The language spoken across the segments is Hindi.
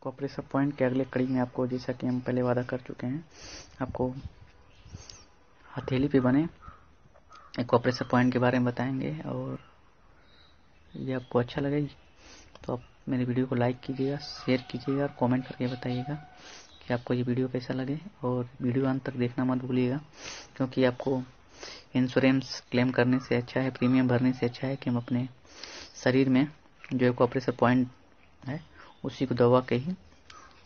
एक्वाप्रेशर पॉइंट के अगले कड़ी में आपको, जैसा कि हम पहले वादा कर चुके हैं, आपको हथेली पे बने एक्वाप्रेशर पॉइंट के बारे में बताएंगे। और ये आपको अच्छा लगे तो आप मेरे वीडियो को लाइक कीजिएगा, शेयर कीजिएगा और कमेंट करके बताइएगा कि आपको ये वीडियो कैसा लगे। और वीडियो अंत तक देखना मत भूलिएगा, क्योंकि आपको इंश्योरेंस क्लेम करने से अच्छा है, प्रीमियम भरने से अच्छा है कि हम अपने शरीर में जो एक्वाप्रेशर पॉइंट है उसी को दबा के ही,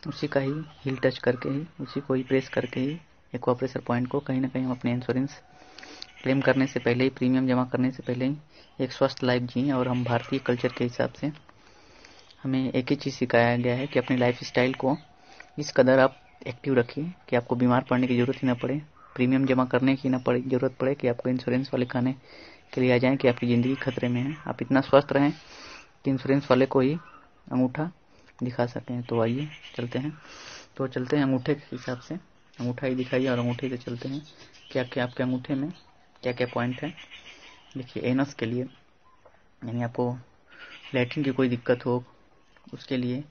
उसी का ही हील टच करके ही, उसी को ही प्रेस करके ही एक्वाप्रेशर पॉइंट को कहीं ना कहीं हम अपने इंश्योरेंस क्लेम करने से पहले ही, प्रीमियम जमा करने से पहले ही एक स्वस्थ लाइफ जिए। और हम भारतीय कल्चर के हिसाब से हमें एक ही चीज़ सिखाया गया है कि अपनी लाइफ स्टाइल को इस कदर आप एक्टिव रखिए कि आपको बीमार पड़ने की ज़रूरत ही ना पड़े, प्रीमियम जमा करने की ज़रूरत पड़े कि आपको इंश्योरेंस वाले खाने के लिए आ जाएं कि आपकी ज़िंदगी खतरे में है। आप इतना स्वस्थ रहें कि इंश्योरेंस वाले को ही अंगूठा दिखा सकें। तो आइए चलते हैं अंगूठे के हिसाब से, अंगूठा ही दिखाइए और अंगूठे से चलते हैं क्या क्या आपके अंगूठे में क्या क्या पॉइंट है। देखिए, एनस के लिए, यानी आपको लैट्रिन की कोई दिक्कत हो उसके लिए,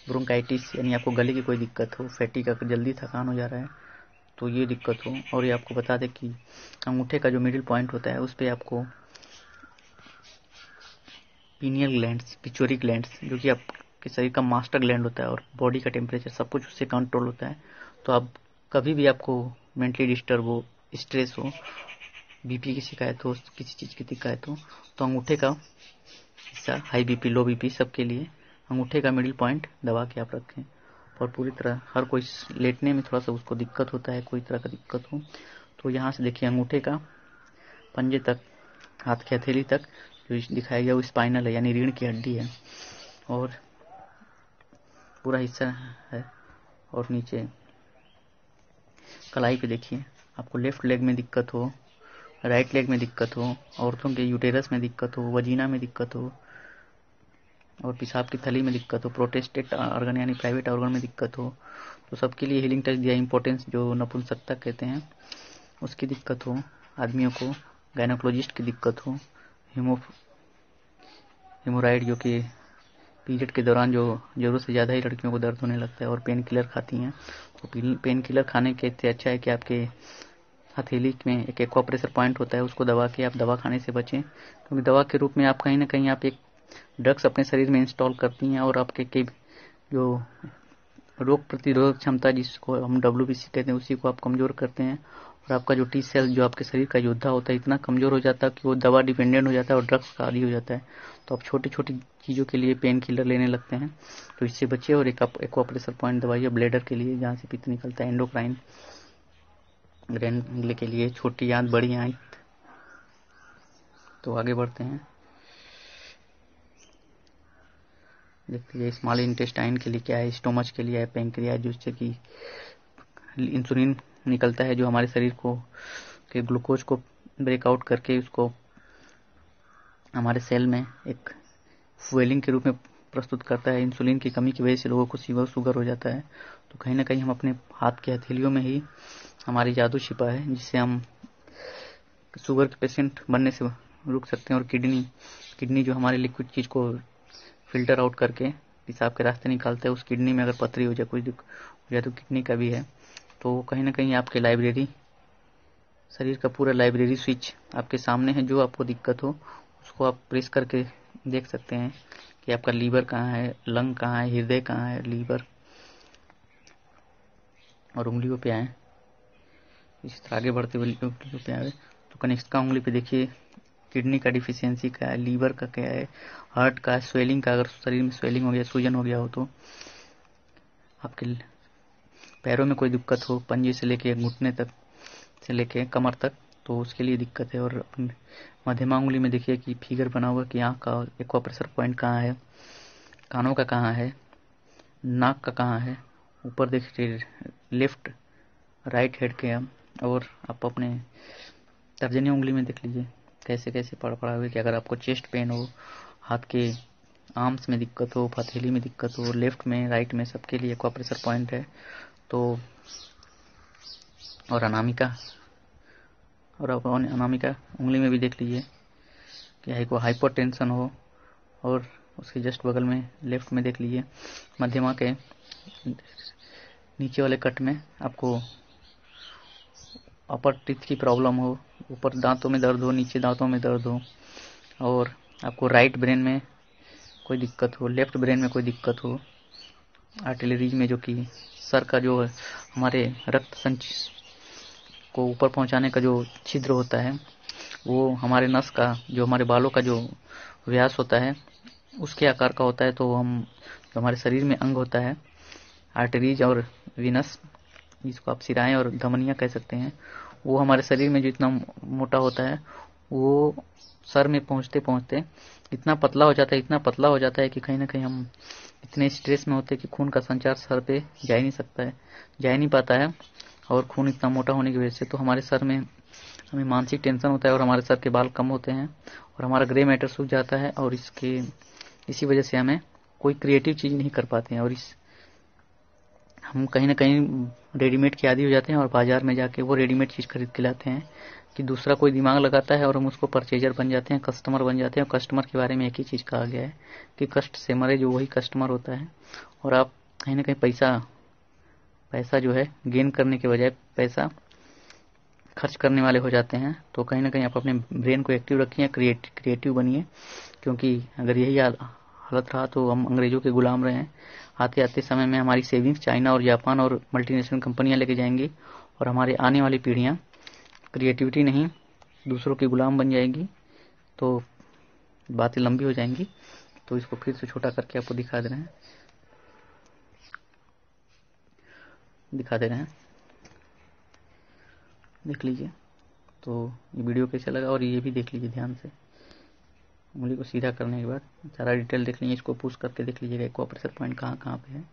ब्रोंकाइटिस यानी आपको गले की कोई दिक्कत हो, फैटी का जल्दी थकान हो जा रहा है तो ये दिक्कत हो। और ये आपको बता दें कि अंगूठे का जो मिडिल पॉइंट होता है उस पर आपको पीनियल ग्लैंड्स, पिट्यूटरी ग्लैंड्स, जो कि आपके शरीर का मास्टर ग्लैंड होता है और बॉडी का टेम्परेचर सब कुछ उससे कंट्रोल होता है। तो आप कभी भी आपको मेंटली डिस्टर्ब हो, स्ट्रेस हो, बीपी की शिकायत हो, किसी चीज़ की शिकायत हो, तो अंगूठे का हिस्सा, हाई बीपी, लो बीपी, सबके लिए अंगूठे का मिडिल पॉइंट दबा के आप रखें। और पूरी तरह हर कोई लेटने में थोड़ा सा उसको दिक्कत होता है, कोई तरह का दिक्कत हो तो यहाँ से देखिए अंगूठे का पंजे तक, हाथ की हथेली तक जो दिखाया गया वो स्पाइनल है, यानी रीढ़ की हड्डी है और पूरा हिस्सा है। और नीचे कलाई पे देखिए, आपको लेफ्ट लेग में दिक्कत हो, राइट लेग में दिक्कत हो, औरतों के यूटेरस में दिक्कत हो, वजीना में दिक्कत हो और पेशाब की थैली में दिक्कत हो, प्रोस्टेट ऑर्गन यानी प्राइवेट ऑर्गन में दिक्कत हो, तो सबके लिए हीलिंग टच दिया। इंपॉर्टेंस जो नपुंसकता कहते हैं उसकी दिक्कत हो, आदमियों को गायनोकोलॉजिस्ट की दिक्कत हो, हेमोराइड जो कि पीरियड के दौरान जो जरूरत से ज़्यादा ही लड़कियों को दर्द होने लगता है और पेन किलर खाती हैं, तो पेन किलर खाने के इससे अच्छा है कि आपके हथेली में एक एक्वाप्रेशर पॉइंट होता है, उसको दबा के आप दवा खाने से बचें, क्योंकि दवा के रूप में आप कहीं ना कहीं आप एक ड्रग्स अपने शरीर में इंस्टॉल करती हैं और आपके जो रोग प्रतिरोधक क्षमता जिसको हम WBC कहते हैं उसी को आप कमज़ोर करते हैं। और आपका जो टी सेल जो आपके शरीर का योद्धा होता है इतना कमज़ोर हो जाता है कि वो दवा डिपेंडेंट हो जाता है और ड्रग्स का आदी हो जाता है। तो आप छोटी छोटी चीज़ों के लिए पेन किलर लेने लगते हैं, तो इससे बचिए और एक एक्वाप्रेशर पॉइंट दवाइए ब्लैडर के लिए जहाँ से पित्त निकलता है, एंडोक्राइन ग्लैंड के लिए, छोटी आंत, बड़ी आंत। तो आगे बढ़ते हैं, देखते हैं स्मॉल इंटेस्टाइन के लिए क्या है, स्टोमच के लिए है पेंक्रियाज, जिससे कि इंसुलिन निकलता है जो हमारे शरीर को के ग्लूकोज को ब्रेकआउट करके उसको हमारे सेल में एक फ्यूलिंग के रूप में प्रस्तुत करता है। इंसुलिन की कमी की वजह से लोगों को शुगर हो जाता है, तो कहीं ना कहीं हम अपने हाथ की हथेलियों में ही हमारी जादू छिपा है जिससे हम शुगर के पेशेंट बनने से रुक सकते हैं। और किडनी जो हमारे लिक्विड चीज़ को फिल्टर आउट करके पेशाब के रास्ते निकालता है, उस किडनी में अगर पथरी हो जाए, कुछ हो जाए तो किडनी का भी है। तो कहीं ना कहीं आपके लाइब्रेरी, शरीर का पूरा लाइब्रेरी स्विच आपके सामने है, जो आपको दिक्कत हो उसको आप प्रेस करके देख सकते हैं कि आपका लीवर कहाँ है, लंग कहाँ है, हृदय कहाँ है, लीवर और उंगलियों पे आए, इस तरह आगे बढ़ते हुए उंगलियों पे आए तो कनिष्ठा उंगली पे देखिए किडनी का डिफिशियंसी क्या है, लीवर का क्या है, हार्ट का, स्वेलिंग का, अगर शरीर में स्वेलिंग हो गया, सूजन हो गया हो, तो आपके पैरों में कोई दिक्कत हो, पंजे से लेके घुटने तक से लेके कमर तक, तो उसके लिए दिक्कत है। और मध्यमा उंगली में देखिए कि फिगर बना हुआ कि आँख का एक्वाप्रेशर पॉइंट कहाँ है, कानों का कहाँ है, नाक का कहाँ है, ऊपर देखिए लेफ्ट राइट हेड के हम, और आप अपने तर्जनी उंगली में देख लीजिए कैसे कैसे पड़ा हुए कि अगर आपको चेस्ट पेन हो, हाथ के आर्म्स में दिक्कत हो, हथेली में दिक्कत हो, लेफ्ट में, राइट में, सबके लिए एक्वाप्रेशर पॉइंट है। तो और अनामिका उंगली में भी देख लीजिए कि को हाइपरटेंशन हो, और उसके जस्ट बगल में लेफ्ट में देख लीजिए मध्यमा के नीचे वाले कट में आपको अपर टीथ की प्रॉब्लम हो, ऊपर दांतों में दर्द हो, नीचे दांतों में दर्द हो, और आपको राइट ब्रेन में कोई दिक्कत हो, लेफ्ट ब्रेन में कोई दिक्कत हो, आर्टिलरीज में जो कि सर का जो है हमारे रक्त संच को ऊपर पहुंचाने का जो छिद्र होता है, वो हमारे नस का जो हमारे बालों का जो व्यास होता है उसके आकार का होता है। तो जो हमारे शरीर में अंग होता है आर्टरीज और विनस, जिसको आप सिराएं और धमनियां कह सकते हैं, वो हमारे शरीर में जो इतना मोटा होता है वो सर में पहुंचते पहुंचते इतना पतला हो जाता है कि कहीं ना कहीं हम इतने स्ट्रेस में होते हैं कि खून का संचार सर पे जा ही नहीं पाता है। और खून इतना मोटा होने की वजह से तो हमारे सर में हमें मानसिक टेंशन होता है और हमारे सर के बाल कम होते हैं और हमारा ग्रे मैटर सूख जाता है, और इसी वजह से हमें कोई क्रिएटिव चीज नहीं कर पाते हैं, और हम कहीं ना कहीं रेडीमेड के आदी हो जाते हैं और बाजार में जाके वो रेडीमेड चीज खरीद के लाते हैं कि दूसरा कोई दिमाग लगाता है और हम उसको परचेजर बन जाते हैं, कस्टमर बन जाते हैं। और कस्टमर के बारे में एक ही चीज कहा गया है कि कष्ट से मरे जो वही कस्टमर होता है। और आप कहीं ना कहीं पैसा जो है गेन करने के बजाय पैसा खर्च करने वाले हो जाते हैं। तो कहीं ना कहीं आप अपने ब्रेन को एक्टिव रखिए, क्रिएटिव बनिए, क्योंकि अगर यही हालत रहा तो हम अंग्रेजों के गुलाम रहे हैं। आते आते समय में हमारी सेविंग्स चाइना और जापान और मल्टीनेशनल कंपनियां लेके जाएंगी और हमारी आने वाली पीढ़ियां क्रिएटिविटी नहीं दूसरों की गुलाम बन जाएगी, तो बातें लंबी हो जाएंगी। तो इसको फिर से छोटा करके आपको दिखा दे रहे हैं, देख लीजिए। तो ये वीडियो कैसा लगा और ये भी देख लीजिए ध्यान से। उंगली को सीधा करने के बाद सारा डिटेल देख लीजिए, इसको पुश करके देख लीजिएगा एक ऑपरेशन पॉइंट कहाँ कहाँ पे है।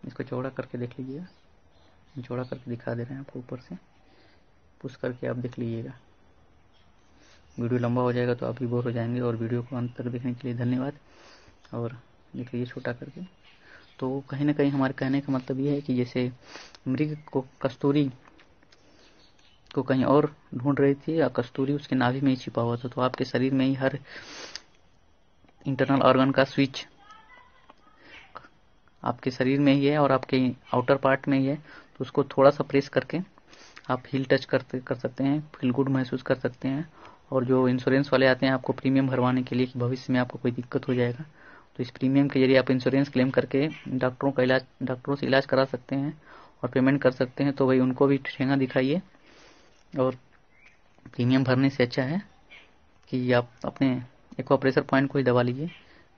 इसको चौड़ा करके देख लीजिएगा, चौड़ा करके दिखा दे रहे हैं आपको, ऊपर से पुश करके आप देख लीजिएगा। वीडियो लंबा हो जाएगा तो आप भी बोर हो जाएंगे, और वीडियो को अंत तक देखने के लिए धन्यवाद। और देख लीजिए छोटा करके। तो कहीं ना कहीं हमारे कहने का मतलब ये है कि जैसे मृग को कस्तूरी को कहीं और ढूंढ रही थी या कस्तूरी उसके नाभि में ही छिपा हुआ था, तो आपके शरीर में ही हर इंटरनल ऑर्गन का स्विच आपके शरीर में ही है और आपके आउटर पार्ट में ही है। तो उसको थोड़ा सा प्रेस करके आप हील टच कर सकते हैं, फील गुड महसूस कर सकते हैं। और जो इंश्योरेंस वाले आते हैं आपको प्रीमियम भरवाने के लिए कि भविष्य में आपको कोई दिक्कत हो जाएगा, तो इस प्रीमियम के जरिए आप इंश्योरेंस क्लेम करके डॉक्टरों से इलाज करा सकते हैं और पेमेंट कर सकते हैं। तो भाई उनको भी ठेंगा दिखाइए, और प्रीमियम भरने से अच्छा है कि आप अपने एक ऑपरेशन पॉइंट को ही दबा लीजिए।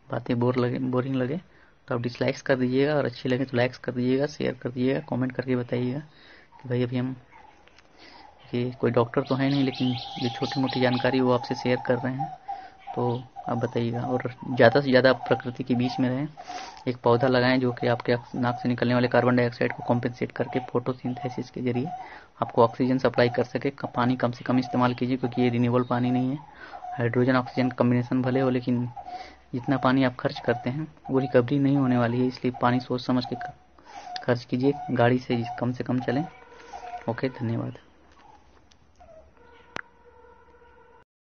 बातें बोरिंग लगे तो आप डिसलाइक्स कर दीजिएगा, और अच्छी लगे तो लाइक्स कर दीजिएगा, शेयर कर दीजिएगा, कमेंट करके बताइएगा कि भाई अभी हम ये कोई डॉक्टर तो है नहीं, लेकिन ये छोटी मोटी जानकारी वो आपसे शेयर कर रहे हैं, तो आप बताइएगा। और ज़्यादा से ज़्यादा प्रकृति के बीच में रहें, एक पौधा लगाएं जो कि आपके नाक से निकलने वाले कार्बन डाइऑक्साइड को कॉम्पेंसेट करके फोटोसिंथेसिस के जरिए आपको ऑक्सीजन सप्लाई कर सके। पानी कम से कम इस्तेमाल कीजिए, क्योंकि ये रिन्यूएबल पानी नहीं है। हाइड्रोजन ऑक्सीजन कम्बिनेशन भले हो, लेकिन जितना पानी आप खर्च करते हैं वो रिकवरी नहीं होने वाली है, इसलिए पानी सोच समझ के खर्च कीजिए। गाड़ी से कम चलें। ओके, धन्यवाद।